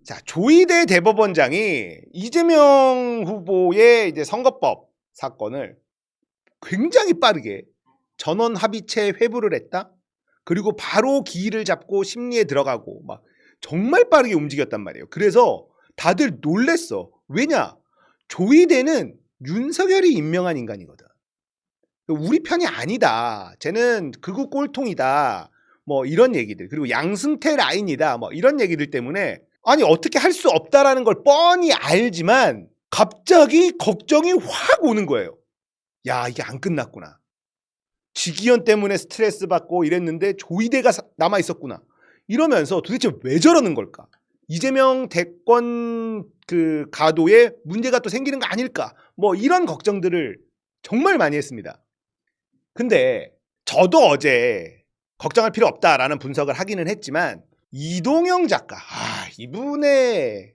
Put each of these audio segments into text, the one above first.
자, 조희대 대법원장이 이재명 후보의 이제 선거법 사건을 굉장히 빠르게 전원 합의체 회부를 했다. 그리고 바로 기일을 잡고 심리에 들어가고 막 정말 빠르게 움직였단 말이에요. 그래서 다들 놀랬어. 왜냐? 조희대는 윤석열이 임명한 인간이거든. 우리 편이 아니다. 쟤는 극우 꼴통이다. 뭐 이런 얘기들. 그리고 양승태 라인이다. 뭐 이런 얘기들 때문에 아니 어떻게 할 수 없다라는 걸 뻔히 알지만 갑자기 걱정이 확 오는 거예요. 야, 이게 안 끝났구나. 지기현 때문에 스트레스 받고 이랬는데 조희대가 남아 있었구나. 이러면서 도대체 왜 저러는 걸까? 이재명 대권 그 가도에 문제가 또 생기는 거 아닐까? 뭐 이런 걱정들을 정말 많이 했습니다. 근데 저도 어제 걱정할 필요 없다라는 분석을 하기는 했지만 이동영 작가, 이분의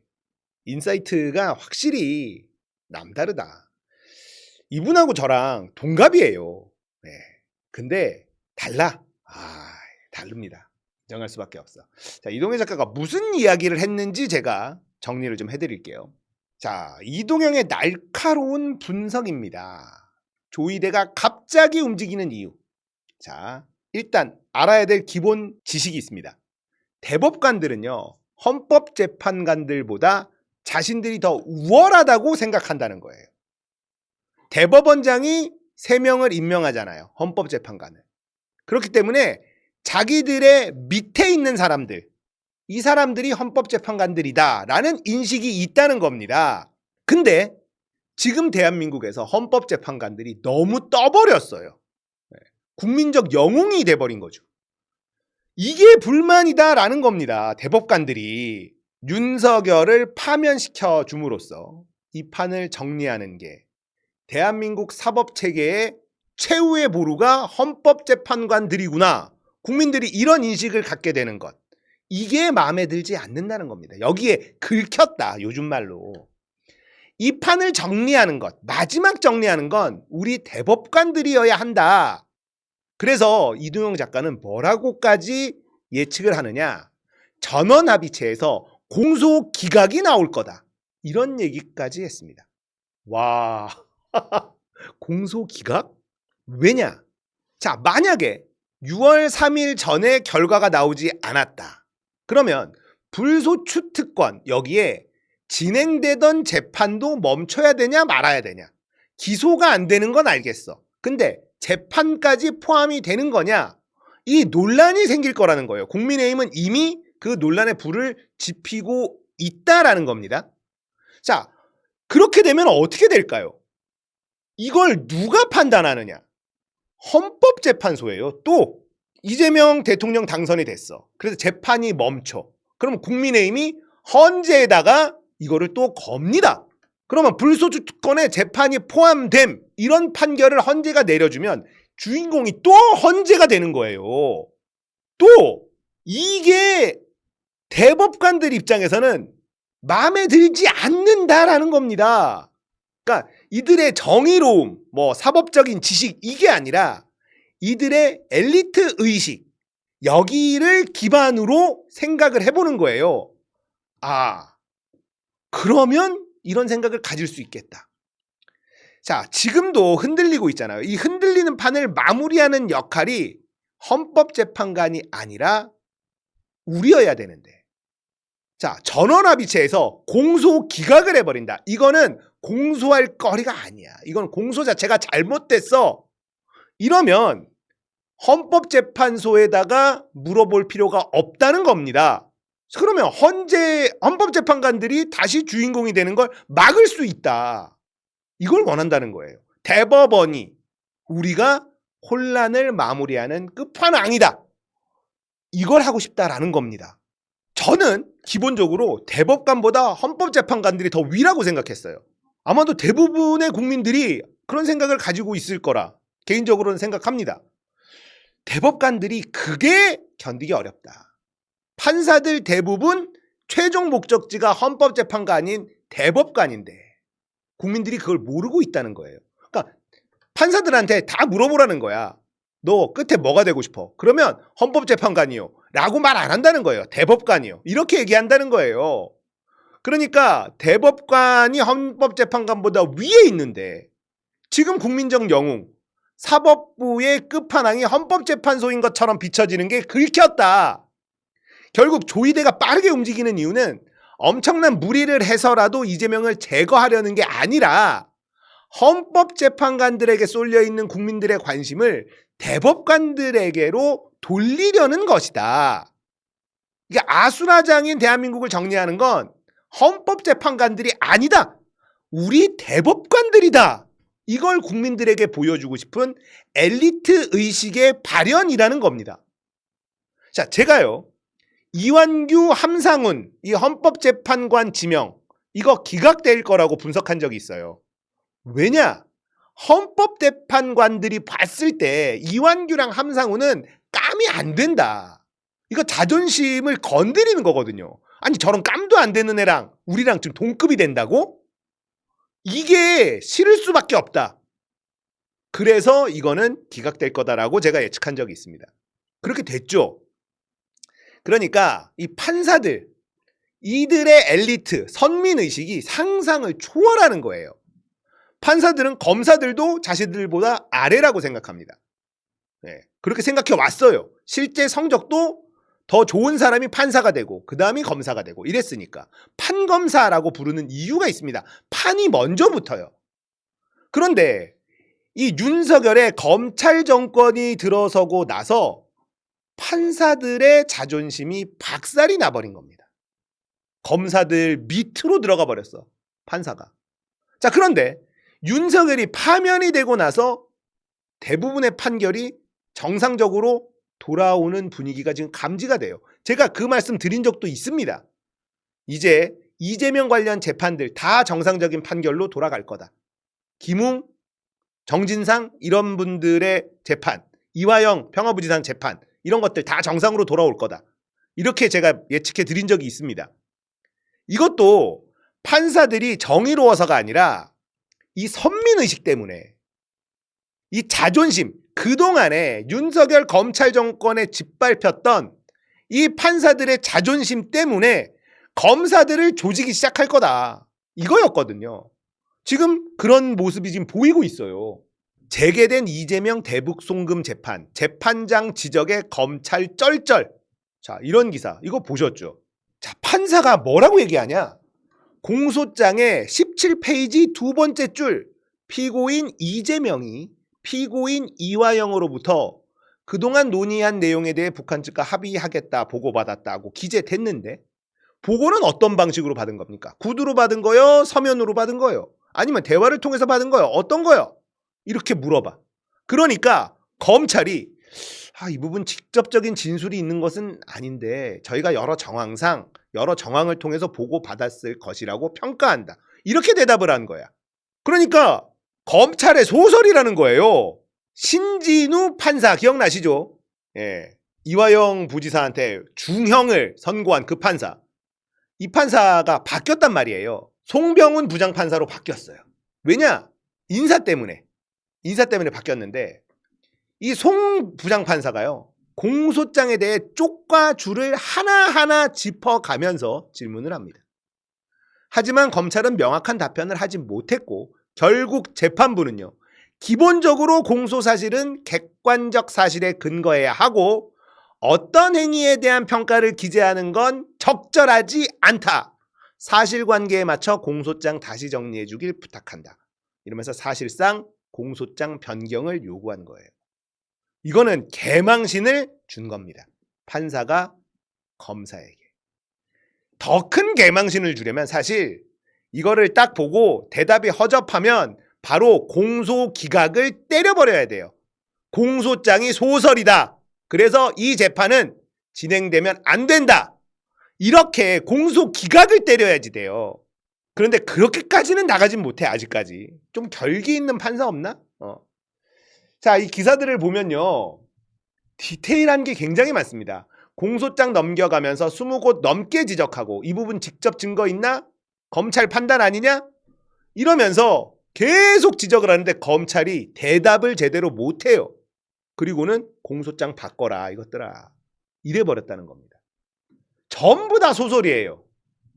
인사이트가 확실히 남다르다. 이분하고 저랑 동갑이에요. 네. 근데 달라. 다릅니다. 인정할 수밖에 없어. 자, 이동영 작가가 무슨 이야기를 했는지 제가 정리를 좀 해드릴게요. 자, 이동영의 날카로운 분석입니다. 조희대가 갑자기 움직이는 이유. 자, 일단 알아야 될 기본 지식이 있습니다. 대법관들은요, 헌법재판관들보다 자신들이 더 우월하다고 생각한다는 거예요. 대법원장이 3명을 임명하잖아요. 헌법재판관을. 그렇기 때문에 자기들의 밑에 있는 사람들, 이 사람들이 헌법재판관들이다 라는 인식이 있다는 겁니다. 근데 지금 대한민국에서 헌법재판관들이 너무 떠버렸어요. 국민적 영웅이 돼버린 거죠. 이게 불만이다라는 겁니다. 대법관들이 윤석열을 파면시켜 줌으로써 이 판을 정리하는 게 대한민국 사법체계의 최후의 보루가 헌법재판관들이구나. 국민들이 이런 인식을 갖게 되는 것. 이게 마음에 들지 않는다는 겁니다. 여기에 긁혔다. 요즘 말로. 이 판을 정리하는 것, 마지막 정리하는 건 우리 대법관들이어야 한다. 그래서 이동영 작가는 뭐라고까지 예측을 하느냐. 전원합의체에서 공소기각이 나올 거다. 이런 얘기까지 했습니다. 와, 공소기각? 왜냐? 자, 만약에 6월 3일 전에 결과가 나오지 않았다. 그러면 불소추 특권, 여기에 진행되던 재판도 멈춰야 되냐 말아야 되냐. 기소가 안 되는 건 알겠어. 근데 재판까지 포함이 되는 거냐? 이 논란이 생길 거라는 거예요. 국민의힘은 이미 그 논란의 불을 지피고 있다라는 겁니다. 자, 그렇게 되면 어떻게 될까요? 이걸 누가 판단하느냐? 헌법재판소예요. 또 이재명 대통령 당선이 됐어. 그래서 재판이 멈춰. 그럼 국민의힘이 헌재에다가 이거를 또 겁니다. 그러면 불소추 특권에 재판이 포함됨 이런 판결을 헌재가 내려주면 주인공이 또 헌재가 되는 거예요. 또 이게 대법관들 입장에서는 마음에 들지 않는다라는 겁니다. 그러니까 이들의 정의로움, 뭐 사법적인 지식 이게 아니라 이들의 엘리트 의식 여기를 기반으로 생각을 해보는 거예요. 그러면 이런 생각을 가질 수 있겠다. 자, 지금도 흔들리고 있잖아요. 이 흔들리는 판을 마무리하는 역할이 헌법재판관이 아니라 우리여야 되는데. 자, 전원합의체에서 공소기각을 해버린다. 이거는 공소할 거리가 아니야. 이건 공소 자체가 잘못됐어. 이러면 헌법재판소에다가 물어볼 필요가 없다는 겁니다. 그러면 헌법재판관들이 다시 주인공이 되는 걸 막을 수 있다. 이걸 원한다는 거예요. 대법원이 우리가 혼란을 마무리하는 끝판왕이다. 이걸 하고 싶다라는 겁니다. 저는 기본적으로 대법관보다 헌법재판관들이 더 위라고 생각했어요. 아마도 대부분의 국민들이 그런 생각을 가지고 있을 거라 개인적으로는 생각합니다. 대법관들이 그게 견디기 어렵다. 판사들 대부분 최종 목적지가 헌법재판관인 대법관인데 국민들이 그걸 모르고 있다는 거예요. 그러니까 판사들한테 다 물어보라는 거야. 너 끝에 뭐가 되고 싶어? 그러면 헌법재판관이요 라고 말 안 한다는 거예요. 대법관이요. 이렇게 얘기한다는 거예요. 그러니까 대법관이 헌법재판관보다 위에 있는데 지금 국민적 영웅 사법부의 끝판왕이 헌법재판소인 것처럼 비춰지는 게 긁혔다. 결국 조이대가 빠르게 움직이는 이유는 엄청난 무리를 해서라도 이재명을 제거하려는 게 아니라 헌법재판관들에게 쏠려있는 국민들의 관심을 대법관들에게로 돌리려는 것이다. 이게 아수라장인 대한민국을 정리하는 건 헌법재판관들이 아니다. 우리 대법관들이다. 이걸 국민들에게 보여주고 싶은 엘리트 의식의 발현이라는 겁니다. 자, 제가요. 이완규, 함상훈 이 헌법재판관 지명 이거 기각될 거라고 분석한 적이 있어요. 왜냐? 헌법재판관들이 봤을 때 이완규랑 함상훈은 깜이 안 된다. 이거 자존심을 건드리는 거거든요. 아니 저런 깜도 안 되는 애랑 우리랑 지금 동급이 된다고? 이게 싫을 수밖에 없다. 그래서 이거는 기각될 거다라고 제가 예측한 적이 있습니다. 그렇게 됐죠. 그러니까 이 판사들, 이들의 엘리트, 선민의식이 상상을 초월하는 거예요. 판사들은 검사들도 자신들보다 아래라고 생각합니다. 네, 그렇게 생각해 왔어요. 실제 성적도 더 좋은 사람이 판사가 되고 그 다음이 검사가 되고 이랬으니까 판검사라고 부르는 이유가 있습니다. 판이 먼저 붙어요. 그런데 이 윤석열의 검찰 정권이 들어서고 나서 판사들의 자존심이 박살이 나버린 겁니다. 검사들 밑으로 들어가 버렸어. 판사가. 자, 그런데 윤석열이 파면이 되고 나서 대부분의 판결이 정상적으로 돌아오는 분위기가 지금 감지가 돼요. 제가 그 말씀 드린 적도 있습니다. 이제 이재명 관련 재판들 다 정상적인 판결로 돌아갈 거다. 김웅, 정진상 이런 분들의 재판, 이화영 평화부지사 재판 이런 것들 다 정상으로 돌아올 거다. 이렇게 제가 예측해 드린 적이 있습니다. 이것도 판사들이 정의로워서가 아니라 이 선민의식 때문에 이 자존심, 그동안에 윤석열 검찰 정권에 짓밟혔던 이 판사들의 자존심 때문에 검사들을 조지기 시작할 거다. 이거였거든요. 지금 그런 모습이 지금 보이고 있어요. 재개된 이재명 대북 송금 재판, 재판장 지적에 검찰 쩔쩔. 자, 이런 기사 이거 보셨죠? 자, 판사가 뭐라고 얘기하냐? 공소장의 17페이지 두 번째 줄, 피고인 이재명이 피고인 이화영으로부터 그동안 논의한 내용에 대해 북한 측과 합의하겠다 보고받았다고 기재됐는데 보고는 어떤 방식으로 받은 겁니까? 구두로 받은 거요? 서면으로 받은 거요? 아니면 대화를 통해서 받은 거요? 어떤 거요? 이렇게 물어봐. 그러니까 검찰이 이 부분 직접적인 진술이 있는 것은 아닌데 저희가 여러 정황상 여러 정황을 통해서 보고받았을 것이라고 평가한다. 이렇게 대답을 한 거야. 그러니까 검찰의 소설이라는 거예요. 신진우 판사 기억나시죠? 예, 이화영 부지사한테 중형을 선고한 그 판사. 이 판사가 바뀌었단 말이에요. 송병훈 부장판사로 바뀌었어요. 왜냐? 인사 때문에 바뀌었는데 이 송 부장판사가요. 공소장에 대해 쪽과 줄을 하나하나 짚어가면서 질문을 합니다. 하지만 검찰은 명확한 답변을 하지 못했고 결국 재판부는요. 기본적으로 공소사실은 객관적 사실에 근거해야 하고 어떤 행위에 대한 평가를 기재하는 건 적절하지 않다. 사실관계에 맞춰 공소장 다시 정리해 주길 부탁한다. 이러면서 사실상 공소장 변경을 요구한 거예요. 이거는 개망신을 준 겁니다. 판사가 검사에게. 더 큰 개망신을 주려면 사실 이거를 딱 보고 대답이 허접하면 바로 공소 기각을 때려버려야 돼요. 공소장이 소설이다. 그래서 이 재판은 진행되면 안 된다. 이렇게 공소 기각을 때려야지 돼요. 그런데 그렇게까지는 나가진 못해 아직까지. 좀 결기 있는 판사 없나? 자, 이 기사들을 보면요. 디테일한 게 굉장히 많습니다. 공소장 넘겨가면서 20곳 넘게 지적하고 이 부분 직접 증거 있나? 검찰 판단 아니냐? 이러면서 계속 지적을 하는데 검찰이 대답을 제대로 못해요. 그리고는 공소장 바꿔라 이것들아. 이래버렸다는 겁니다. 전부 다 소설이에요.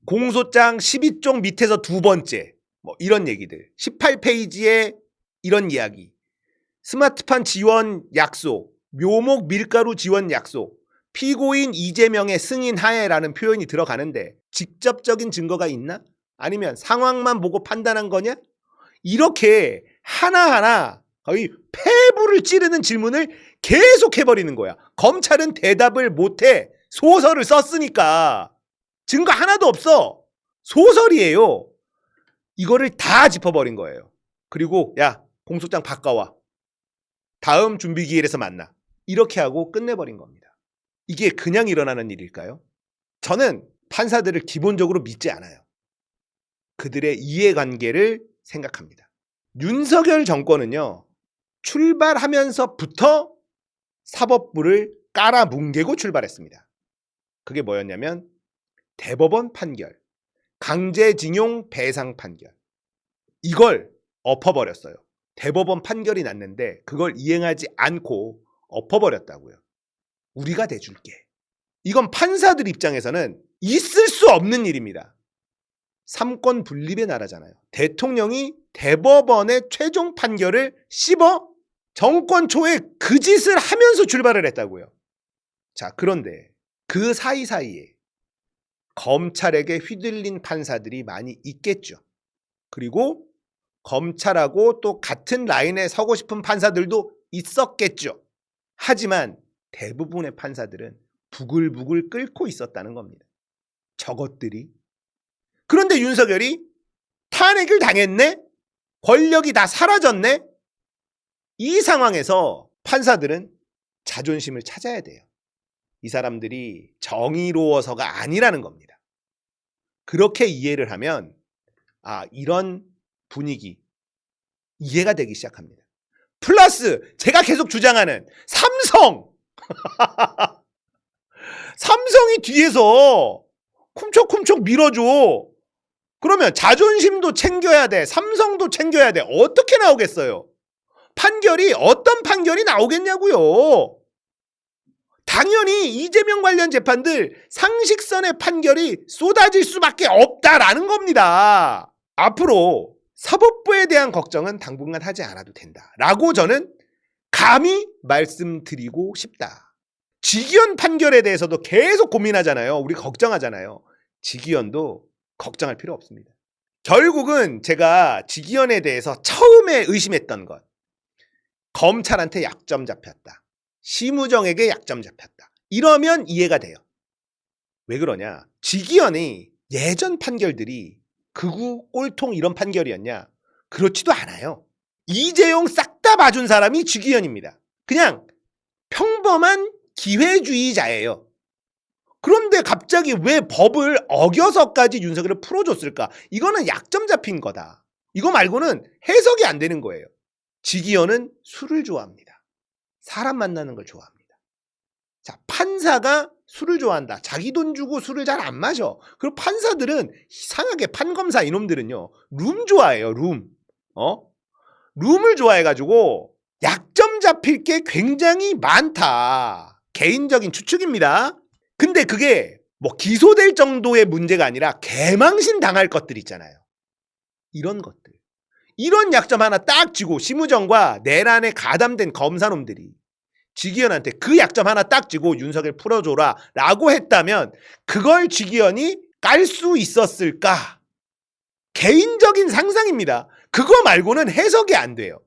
공소장 12쪽 밑에서 두 번째 뭐 이런 얘기들 18페이지에 이런 이야기 스마트폰 지원 약속 묘목 밀가루 지원 약속 피고인 이재명의 승인 하에라는 표현이 들어가는데 직접적인 증거가 있나? 아니면 상황만 보고 판단한 거냐? 이렇게 하나하나 거의 폐부를 찌르는 질문을 계속 해버리는 거야. 검찰은 대답을 못해. 소설을 썼으니까. 증거 하나도 없어. 소설이에요. 이거를 다 짚어버린 거예요. 그리고 야 공소장 바꿔와. 다음 준비기일에서 만나. 이렇게 하고 끝내버린 겁니다. 이게 그냥 일어나는 일일까요? 저는 판사들을 기본적으로 믿지 않아요. 그들의 이해관계를 생각합니다. 윤석열 정권은요. 출발하면서부터 사법부를 깔아뭉개고 출발했습니다. 그게 뭐였냐면 대법원 판결, 강제징용 배상 판결 이걸 엎어버렸어요. 대법원 판결이 났는데 그걸 이행하지 않고 엎어버렸다고요. 우리가 대줄게. 이건 판사들 입장에서는 있을 수 없는 일입니다. 삼권 분립의 나라잖아요. 대통령이 대법원의 최종 판결을 씹어 정권 초에 그 짓을 하면서 출발을 했다고요. 자, 그런데 그 사이사이에 검찰에게 휘둘린 판사들이 많이 있겠죠. 그리고 검찰하고 또 같은 라인에 서고 싶은 판사들도 있었겠죠. 하지만 대부분의 판사들은 부글부글 끓고 있었다는 겁니다. 저것들이. 그런데 윤석열이 탄핵을 당했네? 권력이 다 사라졌네? 이 상황에서 판사들은 자존심을 찾아야 돼요. 이 사람들이 정의로워서가 아니라는 겁니다. 그렇게 이해를 하면 이런 분위기 이해가 되기 시작합니다. 플러스 제가 계속 주장하는 삼성! 삼성이 뒤에서 쿰척쿰척 밀어줘. 그러면 자존심도 챙겨야 돼. 삼성도 챙겨야 돼. 어떻게 나오겠어요? 판결이 어떤 판결이 나오겠냐고요. 당연히 이재명 관련 재판들 상식선의 판결이 쏟아질 수밖에 없다라는 겁니다. 앞으로 사법부에 대한 걱정은 당분간 하지 않아도 된다라고 저는 감히 말씀드리고 싶다. 지기현 판결에 대해서도 계속 고민하잖아요. 우리 걱정하잖아요. 지기현도 걱정할 필요 없습니다. 결국은 제가 지기현에 대해서 처음에 의심했던 것. 검찰한테 약점 잡혔다. 심우정에게 약점 잡혔다. 이러면 이해가 돼요. 왜 그러냐? 지기현이 예전 판결들이 극우 꼴통 이런 판결이었냐? 그렇지도 않아요. 이재용 싹 다 봐준 사람이 지기현입니다. 그냥 평범한 기회주의자예요. 그런데 갑자기 왜 법을 어겨서까지 윤석열을 풀어줬을까? 이거는 약점 잡힌 거다. 이거 말고는 해석이 안 되는 거예요. 지기현은 술을 좋아합니다. 사람 만나는 걸 좋아합니다. 자, 판사가 술을 좋아한다. 자기 돈 주고 술을 잘 안 마셔. 그리고 판사들은 이상하게 판검사 이놈들은요. 룸 좋아해요. 룸. 룸을 좋아해가지고 약점 잡힐 게 굉장히 많다. 개인적인 추측입니다. 근데 그게 뭐 기소될 정도의 문제가 아니라 개망신 당할 것들 있잖아요. 이런 것들. 이런 약점 하나 딱 쥐고 심우정과 내란에 가담된 검사놈들이 지기현한테 그 약점 하나 딱 쥐고 윤석열 풀어줘라 라고 했다면 그걸 지기현이 깔 수 있었을까? 개인적인 상상입니다. 그거 말고는 해석이 안 돼요.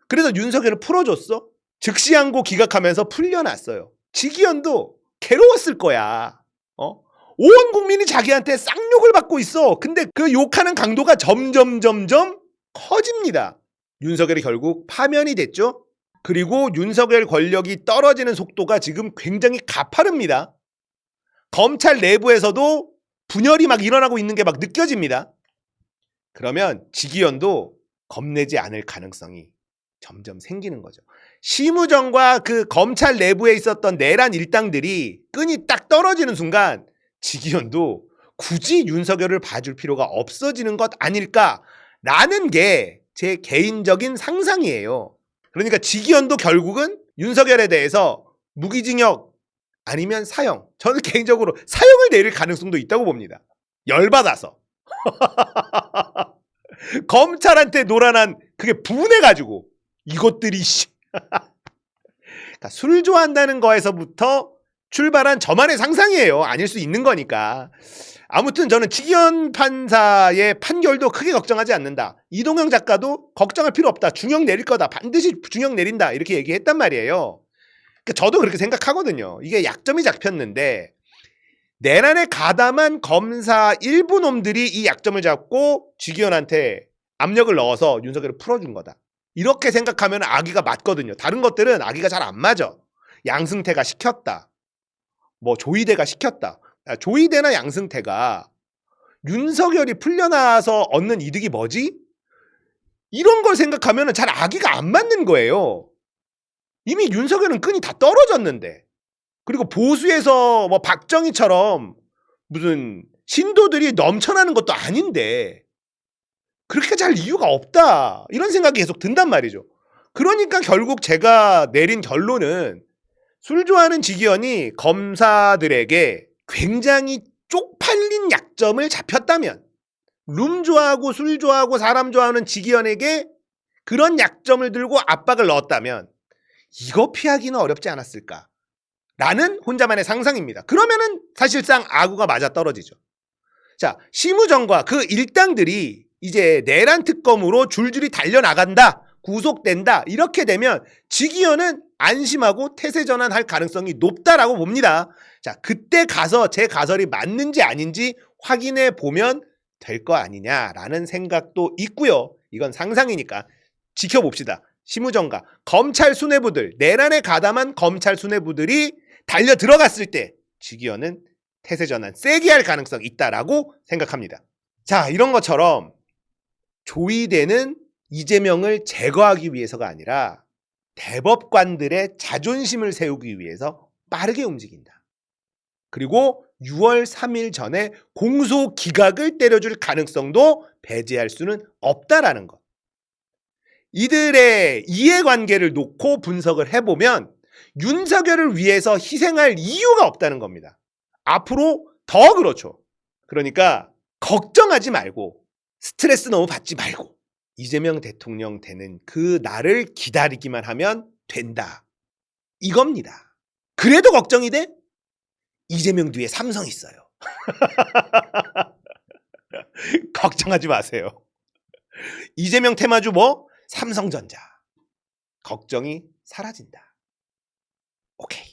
그래서 윤석열을 풀어줬어? 즉시항고 기각하면서 풀려났어요. 지기현도 괴로웠을 거야. 온 국민이 자기한테 쌍욕을 받고 있어. 근데 그 욕하는 강도가 점점 커집니다. 윤석열이 결국 파면이 됐죠. 그리고 윤석열 권력이 떨어지는 속도가 지금 굉장히 가파릅니다. 검찰 내부에서도 분열이 막 일어나고 있는 게 막 느껴집니다. 그러면 지기현도 겁내지 않을 가능성이 점점 생기는 거죠. 심우정과 그 검찰 내부에 있었던 내란 일당들이 끈이 딱 떨어지는 순간 지기현도 굳이 윤석열을 봐줄 필요가 없어지는 것 아닐까라는 게 제 개인적인 상상이에요. 그러니까 지기현도 결국은 윤석열에 대해서 무기징역 아니면 사형, 저는 개인적으로 사형을 내릴 가능성도 있다고 봅니다. 열받아서. 검찰한테 노란한 그게 분해가지고 이것들이 그러니까 술 좋아한다는 거에서부터 출발한 저만의 상상이에요. 아닐 수 있는 거니까. 아무튼 저는 직위원 판사의 판결도 크게 걱정하지 않는다. 이동영 작가도 걱정할 필요 없다. 중형 내릴 거다. 반드시 중형 내린다. 이렇게 얘기했단 말이에요. 그러니까 저도 그렇게 생각하거든요. 이게 약점이 잡혔는데 내란에 가담한 검사 일부 놈들이 이 약점을 잡고 직위원한테 압력을 넣어서 윤석열을 풀어준 거다. 이렇게 생각하면 악의가 맞거든요. 다른 것들은 악의가 잘 안 맞아. 양승태가 시켰다. 뭐 조이대가 시켰다. 조이대나 양승태가 윤석열이 풀려나서 얻는 이득이 뭐지? 이런 걸 생각하면 잘 악의가 안 맞는 거예요. 이미 윤석열은 끈이 다 떨어졌는데. 그리고 보수에서 뭐 박정희처럼 무슨 신도들이 넘쳐나는 것도 아닌데 그렇게 잘 이유가 없다. 이런 생각이 계속 든단 말이죠. 그러니까 결국 제가 내린 결론은 술 좋아하는 직위원이 검사들에게 굉장히 쪽팔린 약점을 잡혔다면 룸 좋아하고 술 좋아하고 사람 좋아하는 직위원에게 그런 약점을 들고 압박을 넣었다면 이거 피하기는 어렵지 않았을까? 라는 혼자만의 상상입니다. 그러면은 사실상 아구가 맞아떨어지죠. 자, 심우정과 그 일당들이 이제 내란 특검으로 줄줄이 달려나간다, 구속된다 이렇게 되면 직위원은 안심하고 태세 전환할 가능성이 높다라고 봅니다. 자, 그때 가서 제 가설이 맞는지 아닌지 확인해 보면 될 거 아니냐라는 생각도 있고요. 이건 상상이니까 지켜봅시다. 심우정과 검찰 수뇌부들, 내란에 가담한 검찰 수뇌부들이 달려 들어갔을 때 직위원은 태세 전환 세게 할 가능성이 있다라고 생각합니다. 자, 이런 것처럼 조이대는 이재명을 제거하기 위해서가 아니라 대법관들의 자존심을 세우기 위해서 빠르게 움직인다. 그리고 6월 3일 전에 공소 기각을 때려줄 가능성도 배제할 수는 없다라는 것. 이들의 이해관계를 놓고 분석을 해보면 윤석열을 위해서 희생할 이유가 없다는 겁니다. 앞으로 더 그렇죠. 그러니까 걱정하지 말고 스트레스 너무 받지 말고 이재명 대통령 되는 그 날을 기다리기만 하면 된다. 이겁니다. 그래도 걱정이 돼? 이재명 뒤에 삼성 있어요. 걱정하지 마세요. 이재명 테마주 뭐? 삼성전자. 걱정이 사라진다. 오케이.